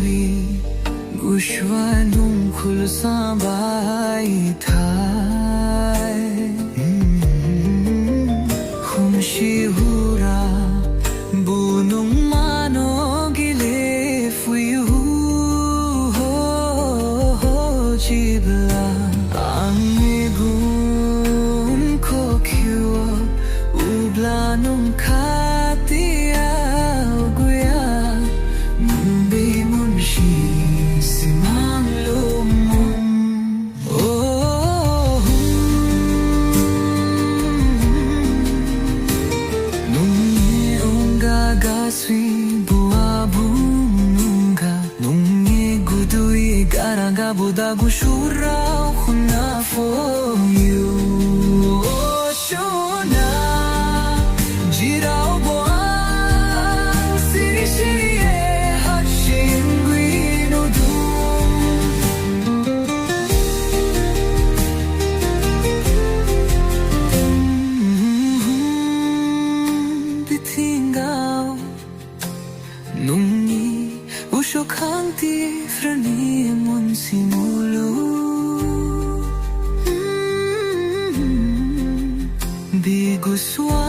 sui gushwanung khulsa bai thai khumshi hura bunung mano gile fuyu jibla angigun kokyo ublanung khatia guya mumbi munshi simang lumum oh nungi unga gaswi bua bunga nungi gudui garanga buda gushura khuna for you oh shona jirao boa siri siri e hashingui no bitingao nungi usho khanti frani mon simulu biguswa